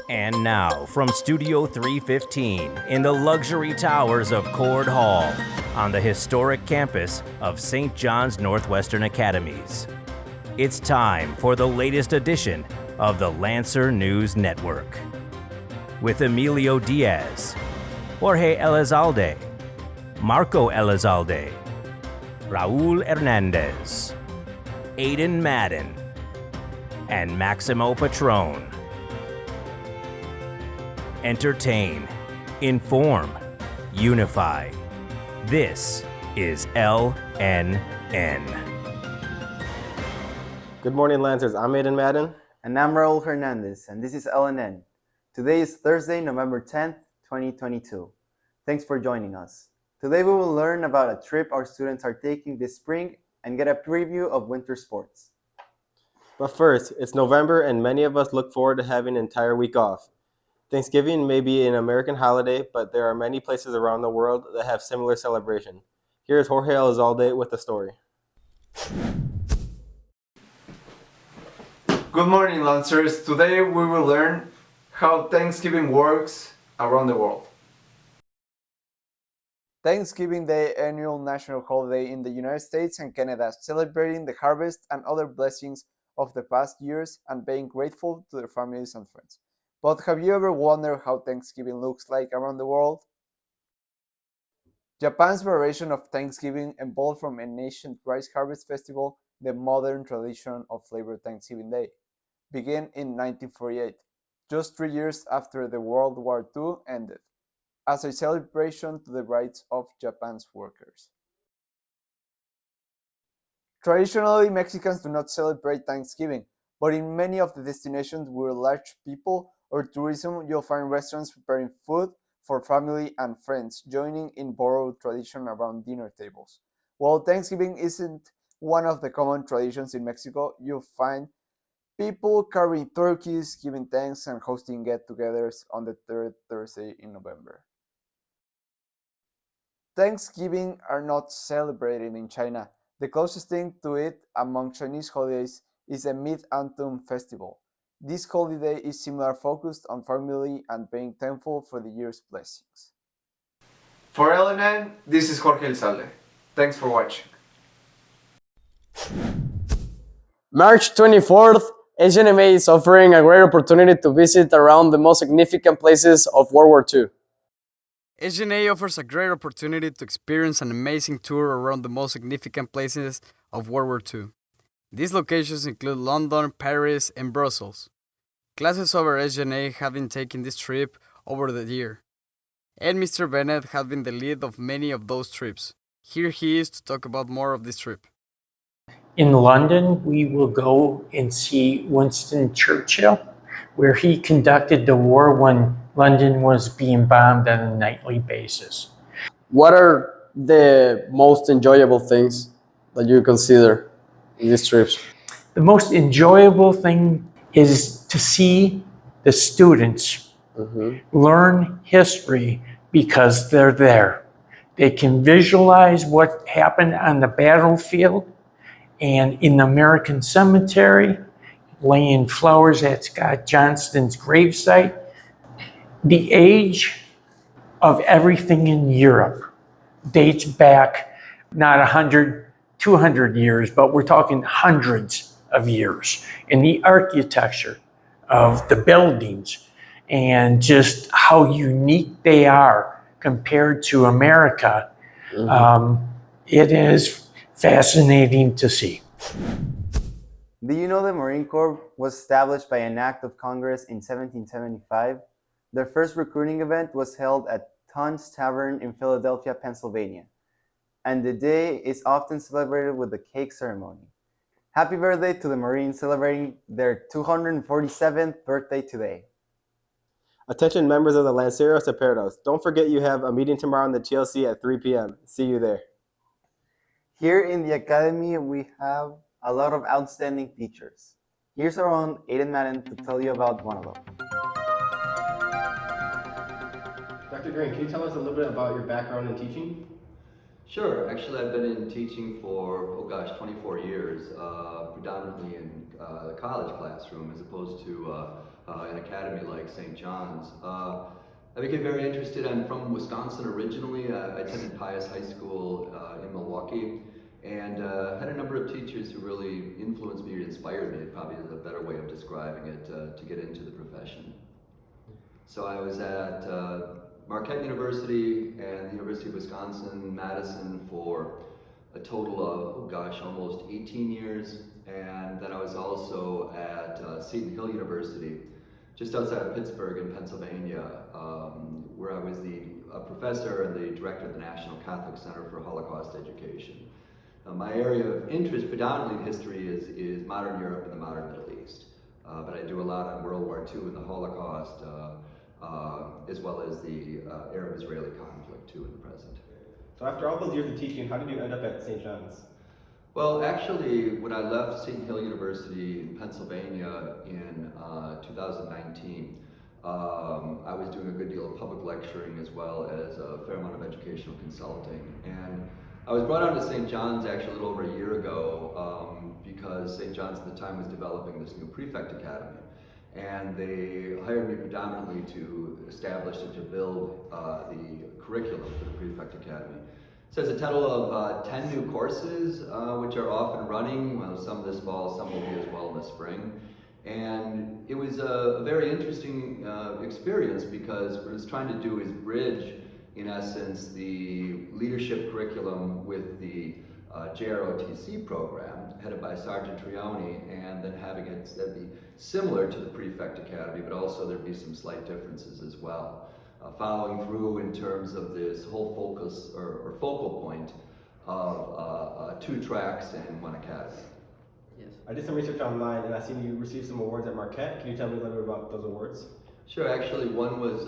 And now, from Studio 315 in the luxury towers of Cord Hall on the historic campus of St. John's Northwestern Academies, it's time for the latest edition of the Lancer News Network. With Emilio Diaz, Jorge Elizalde, Marco Elizalde, Raul Hernandez, Aiden Madden, and Maximo Patron. Entertain, inform, unify. This is LNN. Good morning, Lancers. I'm Aiden Madden. And I'm Raul Hernandez, and this is LNN. Today is Thursday, November 10th, 2022. Thanks for joining us. Today we will learn about a trip our students are taking this spring and get a preview of winter sports. But first, it's November and many of us look forward to having an entire week off. Thanksgiving may be an American holiday, but there are many places around the world that have similar celebration. Here's Jorge Elizalde with the story. Good morning, Lancers. Today we will learn how Thanksgiving works around the world. Thanksgiving Day, annual national holiday in the United States and Canada, celebrating the harvest and other blessings of the past years and being grateful to their families and friends. But have you ever wondered how Thanksgiving looks like around the world? Japan's variation of Thanksgiving evolved from an ancient rice harvest festival, the modern tradition of Labor Thanksgiving Day, began in 1948, just 3 years after the World War II ended, as a celebration to the rights of Japan's workers. Traditionally, Mexicans do not celebrate Thanksgiving, but in many of the destinations where large people or tourism, you'll find restaurants preparing food for family and friends, joining in borrowed tradition around dinner tables. While Thanksgiving isn't one of the common traditions in Mexico, you'll find people carving turkeys, giving thanks, and hosting get-togethers on the third Thursday in November. Thanksgiving are not celebrated in China. The closest thing to it among Chinese holidays is the Mid-Autumn Festival. This holiday is similar, focused on family and being thankful for the year's blessings. For LNN, this is Jorge Elizalde. Thanks for watching. March 24th, HNMA is offering a great opportunity to visit around the most significant places of World War II. HNA offers a great opportunity to experience an amazing tour around the most significant places of World War II. These locations include London, Paris, and Brussels. Classes over HNA have been taking this trip over the year, and Mr. Bennett has been the lead of many of those trips. Here he is to talk about more of this trip. In London, we will go and see Winston Churchill, where he conducted the war when London was being bombed on a nightly basis. What are the most enjoyable things that you consider in these trips? The most enjoyable thing is to see the students learn history because they're there. They can visualize what happened on the battlefield and in the American cemetery, laying flowers at Scott Johnston's gravesite. The age of everything in Europe dates back not 100, 200 years, but we're talking hundreds of years. And the architecture of the buildings and just how unique they are compared to America, it is fascinating to see. Do you know the Marine Corps was established by an act of Congress in 1775? Their first recruiting event was held at Tun's Tavern in Philadelphia, Pennsylvania, and the day is often celebrated with a cake ceremony. Happy birthday to the Marines celebrating their 247th birthday today. Attention members of the Lanceros Apertos. Don't forget you have a meeting tomorrow in the TLC at 3 p.m. See you there. Here in the Academy, we have a lot of outstanding teachers. Here's our own Aiden Madden to tell you about one of them. Dr. Green, can you tell us a little bit about your background in teaching? Sure. Actually, I've been in teaching for, 24 years, predominantly in the college classroom as opposed to an academy like St. John's. I became very interested. I'm from Wisconsin originally. I attended Pius High School in Milwaukee, and had a number of teachers who really influenced me or inspired me, probably is a better way of describing it, to get into the profession. So I was at Marquette University and the University of Wisconsin-Madison for a total of, oh gosh, almost 18 years. And then I was also at Seton Hill University, just outside of Pittsburgh in Pennsylvania, where I was the professor and the director of the National Catholic Center for Holocaust Education. My area of interest, predominantly in history, is modern Europe and the modern Middle East. But I do a lot on World War II and the Holocaust, as well as the Arab-Israeli conflict too in the present. So after all those years of teaching, how did you end up at St. John's? Well, actually, when I left Seton Hill University in Pennsylvania in 2019, I was doing a good deal of public lecturing as well as a fair amount of educational consulting. And I was brought on to St. John's actually a little over a year ago because St. John's at the time was developing this new prefect academy. And they hired me predominantly to establish and to build the curriculum for the Prefect Academy. So it's a total of 10 new courses, which are off and running, well, some this fall, some will be as well in the spring. And it was a very interesting experience because what it's trying to do is bridge, in essence, the leadership curriculum with the JROTC program, headed by Sergeant Trioni, and then having it be similar to the Prefect Academy, but also there'd be some slight differences as well. Following through in terms of this whole focus or focal point of 2 tracks and 1 academy. Yes. I did some research online and I seen you received some awards at Marquette. Can you tell me a little bit about those awards? Sure, actually one was,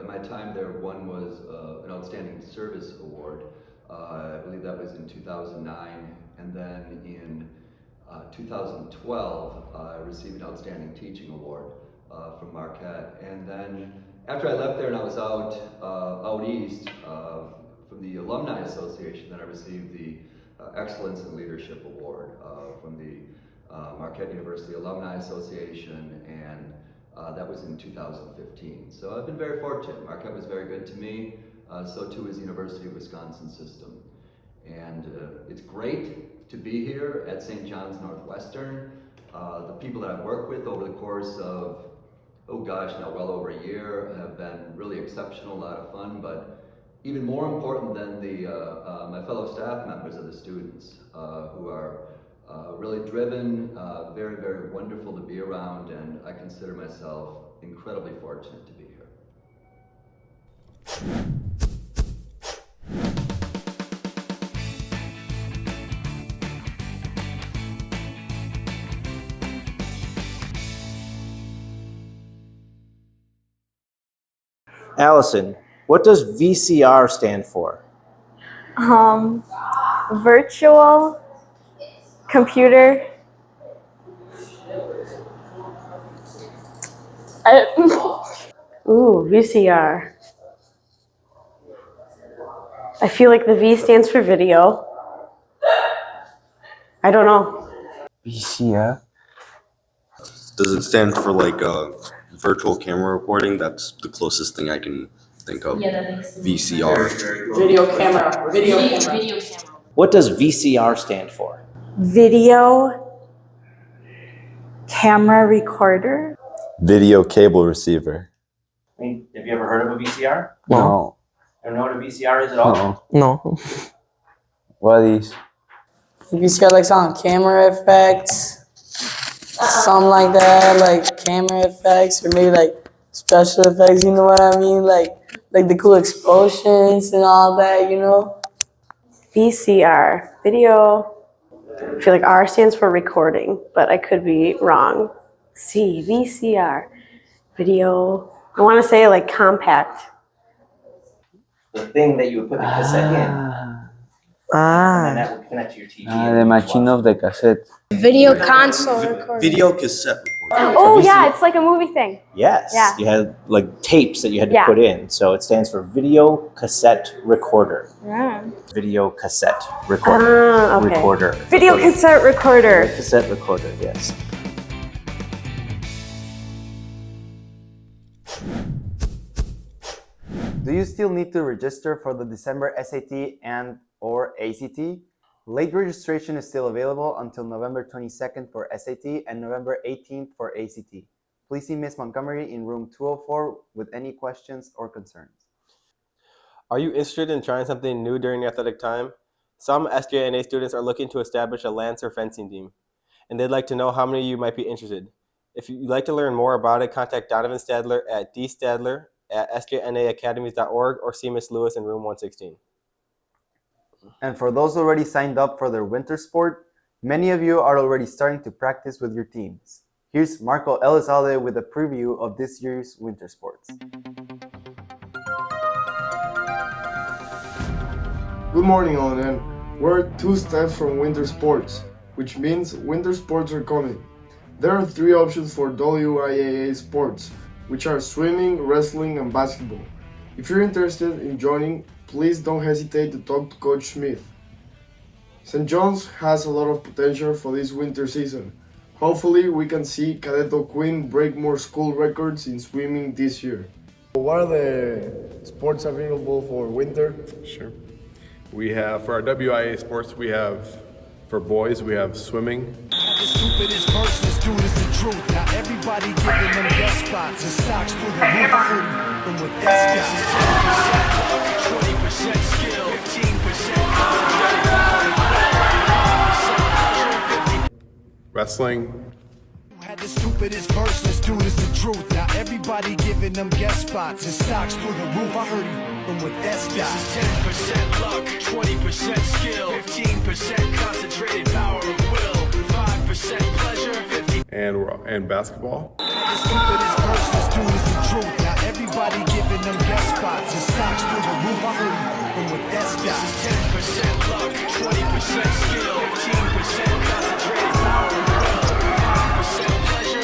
in my time there, one was an Outstanding Service Award. I believe that was in 2009, and then in 2012 I received an Outstanding Teaching Award from Marquette. And then after I left there and I was out east from the Alumni Association, then I received the Excellence in Leadership Award from the Marquette University Alumni Association, and that was in 2015. So I've been very fortunate. Marquette was very good to me. So too is the University of Wisconsin system. And it's great to be here at St. John's Northwestern. The people that I've worked with over the course of, oh gosh, now well over a year have been really exceptional, a lot of fun, but even more important than my fellow staff members are the students who are really driven, very, very wonderful to be around, and I consider myself incredibly fortunate to be here. Allison, what does VCR stand for? Virtual computer. Ooh, VCR. I feel like the V stands for video. I don't know. VCR? Does it stand for like virtual camera recording? That's the closest thing I can think of. Yeah, that makes sense. VCR. Video camera. Video camera. Video camera. What does VCR stand for? Video camera recorder. Video cable receiver. I mean, have you ever heard of a VCR? No. You don't know what a VCR is at all? No. What is? VCR like some camera effects, something like that, like camera effects, or maybe like special effects, you know what I mean? Like the cool explosions and all that, you know? VCR. Video. I feel like R stands for recording, but I could be wrong. C. VCR. Video. I want to say like compact. The thing that you would put the cassette in, and then that would connect to your TV. The machine of the cassette. Video console recorder. Video cassette recorder. Oh yeah, it's like a movie thing. Yes. Yeah. You had like tapes that you had to Yeah. put in. So it stands for video cassette recorder. Yeah. Video cassette recorder. Okay. Recorder. Video Recorder. cassette recorder. Video cassette recorder, yes. Do you still need to register for the December SAT and/or ACT? Late registration is still available until November 22nd for SAT and November 18th for ACT. Please see Ms. Montgomery in room 204 with any questions or concerns. Are you interested in trying something new during the athletic time? Some SJNA students are looking to establish a Lancer fencing team, and they'd like to know how many of you might be interested. If you'd like to learn more about it, contact Donovan Stadler at dstadler@sjnaacademies.org or see Miss Lewis in room 116. And for those already signed up for their winter sport, many of you are already starting to practice with your teams. Here's Marco Elizalde with a preview of this year's winter sports. Good morning, LNN. We're 2 steps from winter sports, which means winter sports are coming. There are 3 options for WIAA sports, which are swimming, wrestling, and basketball. If you're interested in joining, please don't hesitate to talk to Coach Smith. St. John's has a lot of potential for this winter season. Hopefully, we can see Cadet O'Quinn break more school records in swimming this year. What are the sports available for winter? Sure. We have, for our WIA sports, we have, for boys, we have swimming. The stupidest verse, let's do this the truth. Now everybody giving them guest spots and stocks through the roof. And with that, 20% skill, 15% Wrestling. Had the stupidest verse, let's do this the truth. Now everybody giving them guest spots and stocks through the roof. I heard you with that stock. 10% luck, 20% skill, 15% concentrated power of will, 5% pleasure, 50. And basketball. The stupidest verse, let's do this the truth. Now everybody giving them guest spots and stocks through the roof. I heard you with that stock. 10% luck, 20% skill, 15% concentrated power of will, 5% pleasure.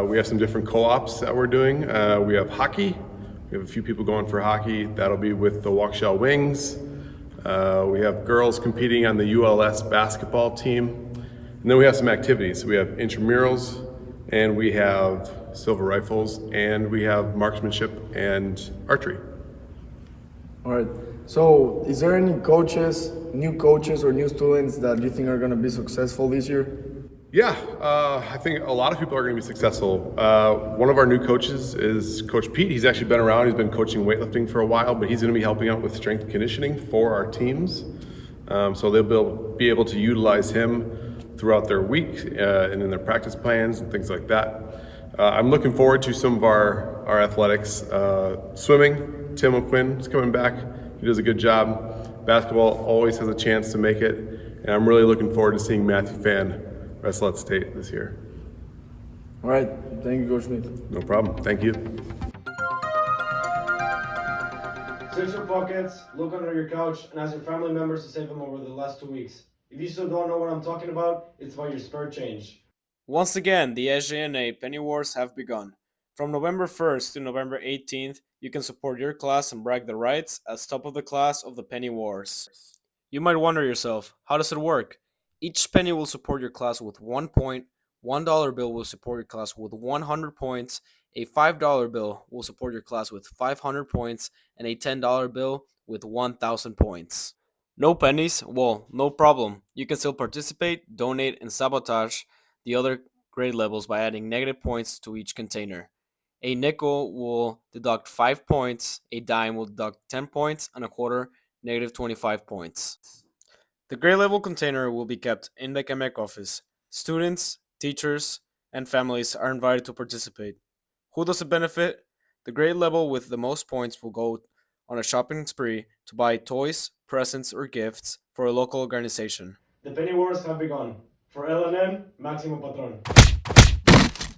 We have some different co-ops that we're doing. We have hockey. We have a few people going for hockey. That'll be with the Waukesha Wings. We have girls competing on the ULS basketball team. And then we have some activities. We have intramurals, and we have silver rifles, and we have marksmanship and archery. All right. So, is there any coaches, new coaches or new students that you think are going to be successful this year? Yeah, I think a lot of people are going to be successful. One of our new coaches is Coach Pete. He's actually been around. He's been coaching weightlifting for a while, but he's going to be helping out with strength and conditioning for our teams. So they'll be able to utilize him throughout their week and in their practice plans and things like that. I'm looking forward to some of our athletics. Swimming, Tim O'Quinn is coming back. He does a good job. Basketball always has a chance to make it. And I'm really looking forward to seeing Matthew Fan wrestle at state this year. All right. Thank you, Coach Smith. No problem. Thank you. Search your pockets, look under your couch, and ask your family members to save them over the last 2 weeks. If you still don't know what I'm talking about, it's about your spare change. Once again, the SJNA Penny Wars have begun. From November 1st to November 18th, you can support your class and brag the rights as top of the class of the Penny Wars. You might wonder yourself, how does it work? Each penny will support your class with 1 point, $1 bill will support your class with 100 points, a $5 bill will support your class with 500 points, and a $10 bill with 1,000 points. No pennies? Well, no problem. You can still participate, donate, and sabotage the other grade levels by adding negative points to each container. A nickel will deduct 5 points, a dime will deduct 10 points, and a quarter, negative 25 points. The grade level container will be kept in the CAMEC office. Students, teachers, and families are invited to participate. Who does it benefit? The grade level with the most points will go on a shopping spree to buy toys, presents, or gifts for a local organization. The Penny Wars have begun. For LNN, Maximo Patron.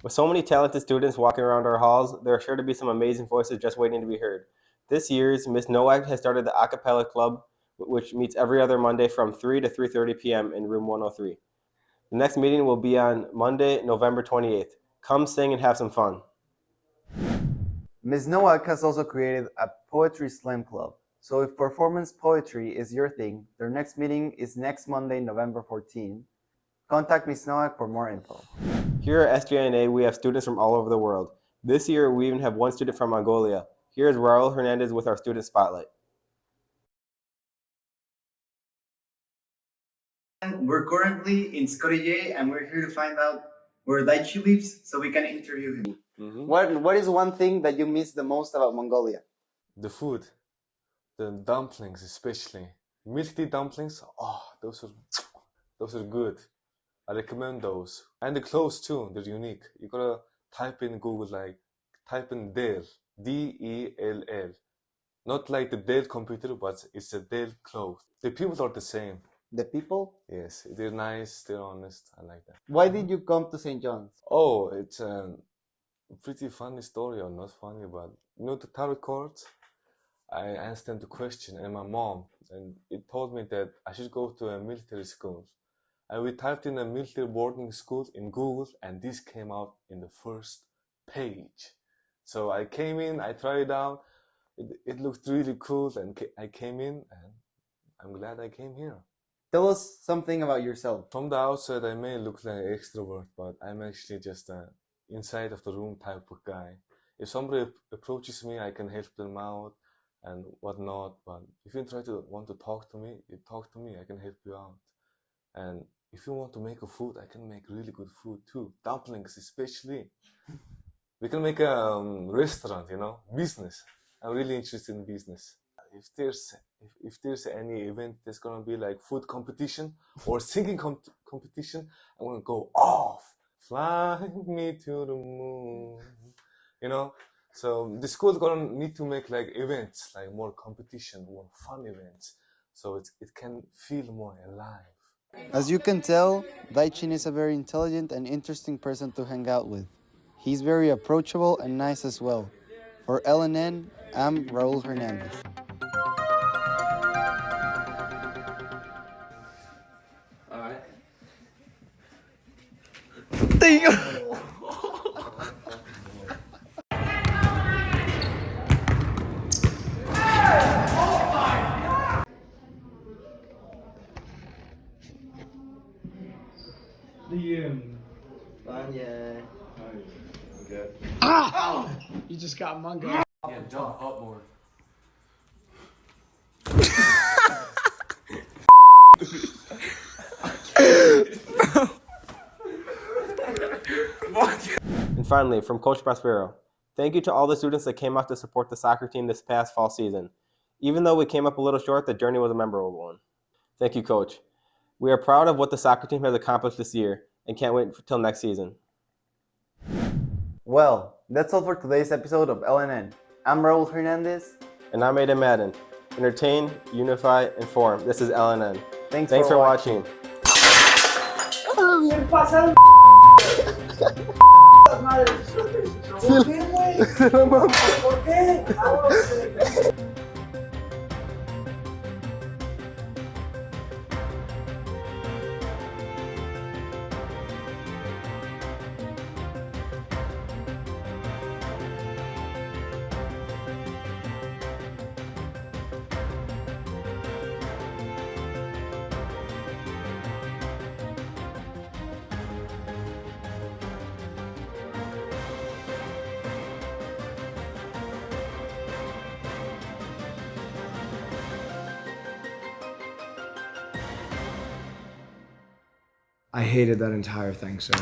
With so many talented students walking around our halls, there are sure to be some amazing voices just waiting to be heard. This year's Miss Nowak has started the Acapella Club, which meets every other Monday from 3 to 3:30 p.m. in room 103. The next meeting will be on Monday, November 28th. Come sing and have some fun. Ms. Nowak has also created a poetry slam club. So if performance poetry is your thing, their next meeting is next Monday, November 14th. Contact Ms. Nowak for more info. Here at SJNA, we have students from all over the world. This year, we even have one student from Mongolia. Here is Raul Hernandez with our student spotlight. We're currently in Skopje and we're here to find out where Daichi lives so we can interview him. What is one thing that you miss the most about Mongolia? The food, the dumplings especially. Milk tea dumplings, oh, those are good. I recommend those. And the clothes too, they're unique. You gotta type in Google, type in Dell, D-E-L-L. Not like the Dell computer, but it's a Dell cloth. The people are the same. The people? Yes, they're nice, they're honest, I like that. Why did you come to St. John's? Oh, it's a pretty funny story, or not funny, but the tarot cards? I asked them the question and my mom, and it told me that I should go to a military school. And we typed in a military boarding school in Google, and this came out in the first page. So I came in, I tried it out, it looked really cool, and I came in, and I'm glad I came here. Tell us something about yourself. From the outside, I may look like an extrovert, but I'm actually just an inside of the room type of guy. If somebody approaches me, I can help them out and whatnot. But if you want to talk to me, you talk to me. I can help you out. And if you want to make a food, I can make really good food too. Dumplings, especially. We can make a restaurant, business. I'm really interested in business. If there's any event that's gonna be like food competition or singing competition, I'm gonna go off, fly me to the moon, So the school's gonna need to make like events, like more competition, more fun events, so it can feel more alive. As you can tell, Daichin is a very intelligent and interesting person to hang out with. He's very approachable and nice as well. For LNN, I'm Raul Hernandez. Alright. There you go! Ah! You just got mungo. Yeah, jump upward. And finally, from Coach Prospero, thank you to all the students that came out to support the soccer team this past fall season. Even though we came up a little short, the journey was a memorable one. Thank you, Coach. We are proud of what the soccer team has accomplished this year and can't wait until next season. Well, that's all for today's episode of LNN. I'm Raul Hernandez. And I'm Aiden Madden. Entertain, unify, inform. This is LNN. Thanks for watching. ¿Por qué? I hated that entire thing, sir.